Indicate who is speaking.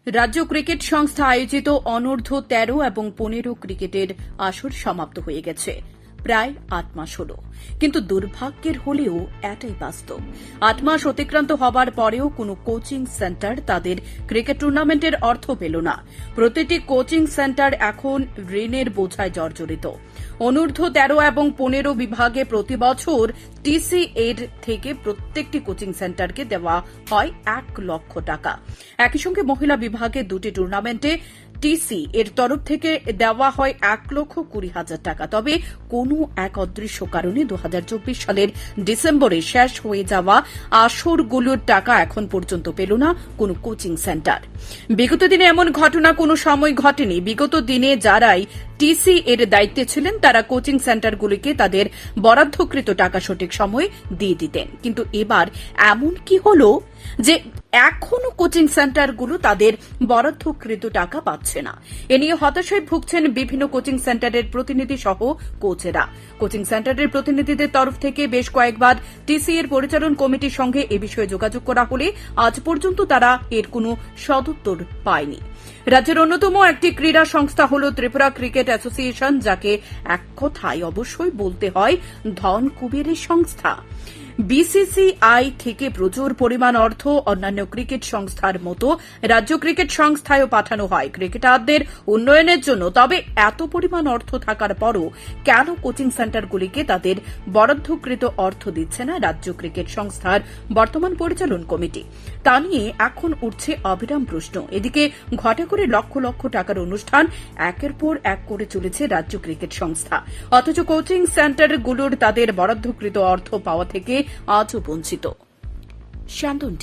Speaker 1: রাজ্য ক্রিকেট সংস্থা আয়োজিত অনূর্ধ্ব 13 এবং 15 ক্রিকেটের আসর সমাপ্ত হয়ে গেছে। প্রায় 8 মাস হল, কিন্তু দুর্ভাগ্যের হলেও এটাই বাস্তব। 8 মাস অতিক্রান্ত হবার পরেও কোনো কোচিং সেন্টার তাদের ক্রিকেট টুর্নামেন্টের অর্থ পেল না। প্রতিটি কোচিং সেন্টার এখন ঋণের বোঝায় জর্জরিত। অনূর্ধ্ব 13 এবং 15 বিভাগে প্রতি বছর টিসি এর থেকে প্রত্যেকটি কোচিং সেন্টারকে দেওয়া হয় 1 লক্ষ টাকা। একই সঙ্গে মহিলা বিভাগে 2টি টুর্নামেন্টে টিসি এর তরফ থেকে দেওয়া হয় 1,20,000 টাকা। তবে কোনো এক অদৃশ্য কারণে 2024 সালের ডিসেম্বরে শেষ হয়ে যাওয়া আসরগুলোর টাকা এখন পর্যন্ত পেল না কোনো কোচিং সেন্টার। বিগত দিনে এমন ঘটনা কোনো সময় ঘটেনি। বিগত দিনে যারাই টিসি এর দায়িত্বে ছিলেন তারা কোচিং সেন্টারগুলিকে তাদের বরাদ্দকৃত টাকা সঠিক সময়ে দিয়ে দিতেন, কিন্তু এবার এমন কি হলো যে এখনো কোচিং সেন্টারগুলো তাদের বরাদ্দকৃত টাকা পাচ্ছে না। এ নিয়ে হতাশায় ভুগছেন বিভিন্ন কোচিং সেন্টারের প্রতিনিধি সহ কোচেরা। কোচিং সেন্টারের প্রতিনিধিদের তরফ থেকে বেশ কয়েকবার টিসি এর পরিচালন কমিটির সঙ্গে এ বিষয়ে যোগাযোগ করা হলে আজ পর্যন্ত তারা এর কোনো সদুত্তর পায়নি। রাজ্যের অন্যতম একটি ক্রীড়া সংস্থা হল ত্রিপুরা ক্রিকেট অ্যাসোসিয়েশন, যাকে এক কথায় অবশ্যই বলতে হয় ধন কুবেরের সংস্থা। বিসিসিআই থেকে প্রচুর পরিমাণ অর্থ অন্যান্য ক্রিকেট সংস্থার মতো রাজ্য ক্রিকেট সংস্থায়ও পাঠানো হয় ক্রিকেটারদের উন্নয়নের জন্য। তবে এত পরিমাণ অর্থ থাকার পরও কেন কোচিং সেন্টারগুলিকে তাদের বরাদ্দকৃত অর্থ দিচ্ছে না রাজ্য ক্রিকেট সংস্থার বর্তমান পরিচালন কমিটি, তা নিয়ে এখন উঠছে অবিরাম প্রশ্ন। এদিকে ঘটা করে লক্ষ লক্ষ টাকার অনুষ্ঠান একের পর এক করে চলেছে রাজ্য ক্রিকেট সংস্থা, অথচ কোচিং সেন্টারগুলোর তাদের বরাদ্দকৃত অর্থ পাওয়া থেকে আজও বঞ্চিত। শান্তন।